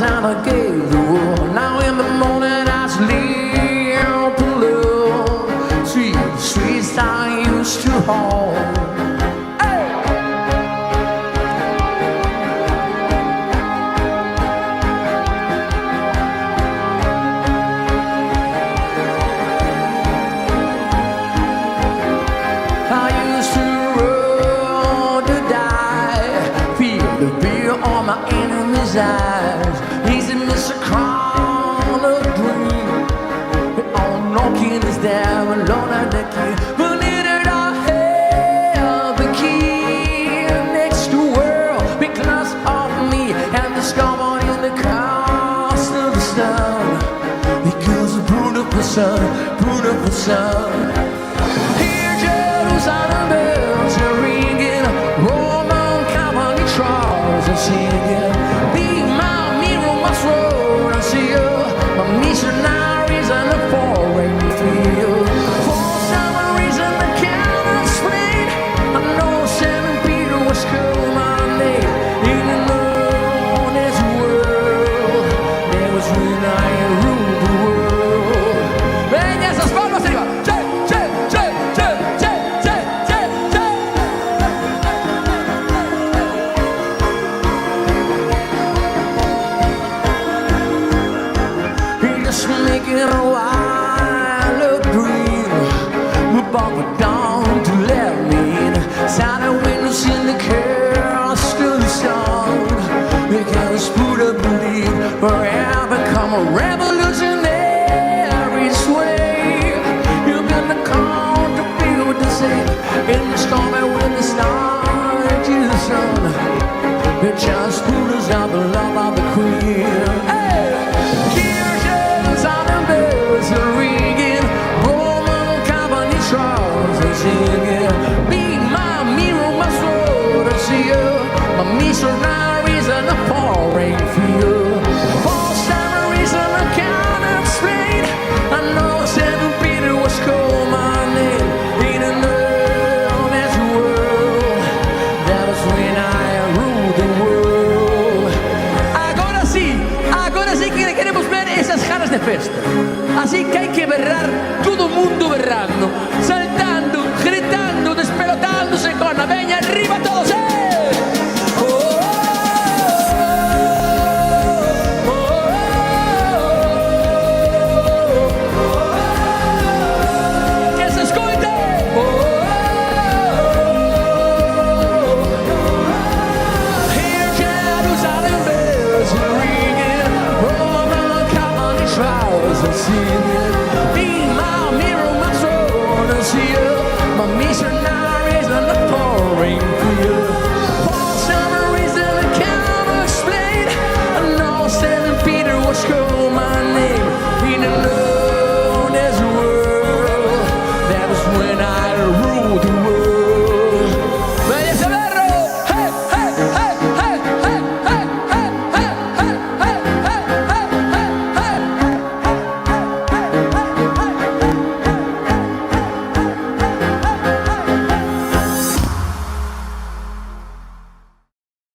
and I gave the world. Now in the morning I sleep alone. Sweet streets I used to hold. On my enemy's eyes, he's in Mr. Crown of Dream. All knocking is down alone at the key. But neither I have the key next to world because of me and discovered in the cost of the sun. Because the beautiful sun, beautiful sun. Here Jerusalem bells are ringing, Roman cavalry trolls are singing. Be my mirror, my sword, I see you. My missionaries and the foreign field. For some reason I can't explain, I know St. Peter was called my name. In the honest world, there was when I ruled the world. Venga esas palmas arriba. Che, che, che, che, che, che, che, che. Just making a wild dream above a dawn to let me in. Silent windows in the chaos to the sound. Because Buddha believe forever come a revolutionary sway. You've been the call to build the same in the storm and when the stars to the sun. They're just Buddhas of the love of the queen. Hey! Be my mirror, my sword, I see you. My missionaries and the foreign field. For some reason I can't explain, I know St. Peter was called my name. In an honest world, that was when I ruled the world. Agora sí que queremos ver esas caras de festa. Así que hay que berrar, todo mundo berrando.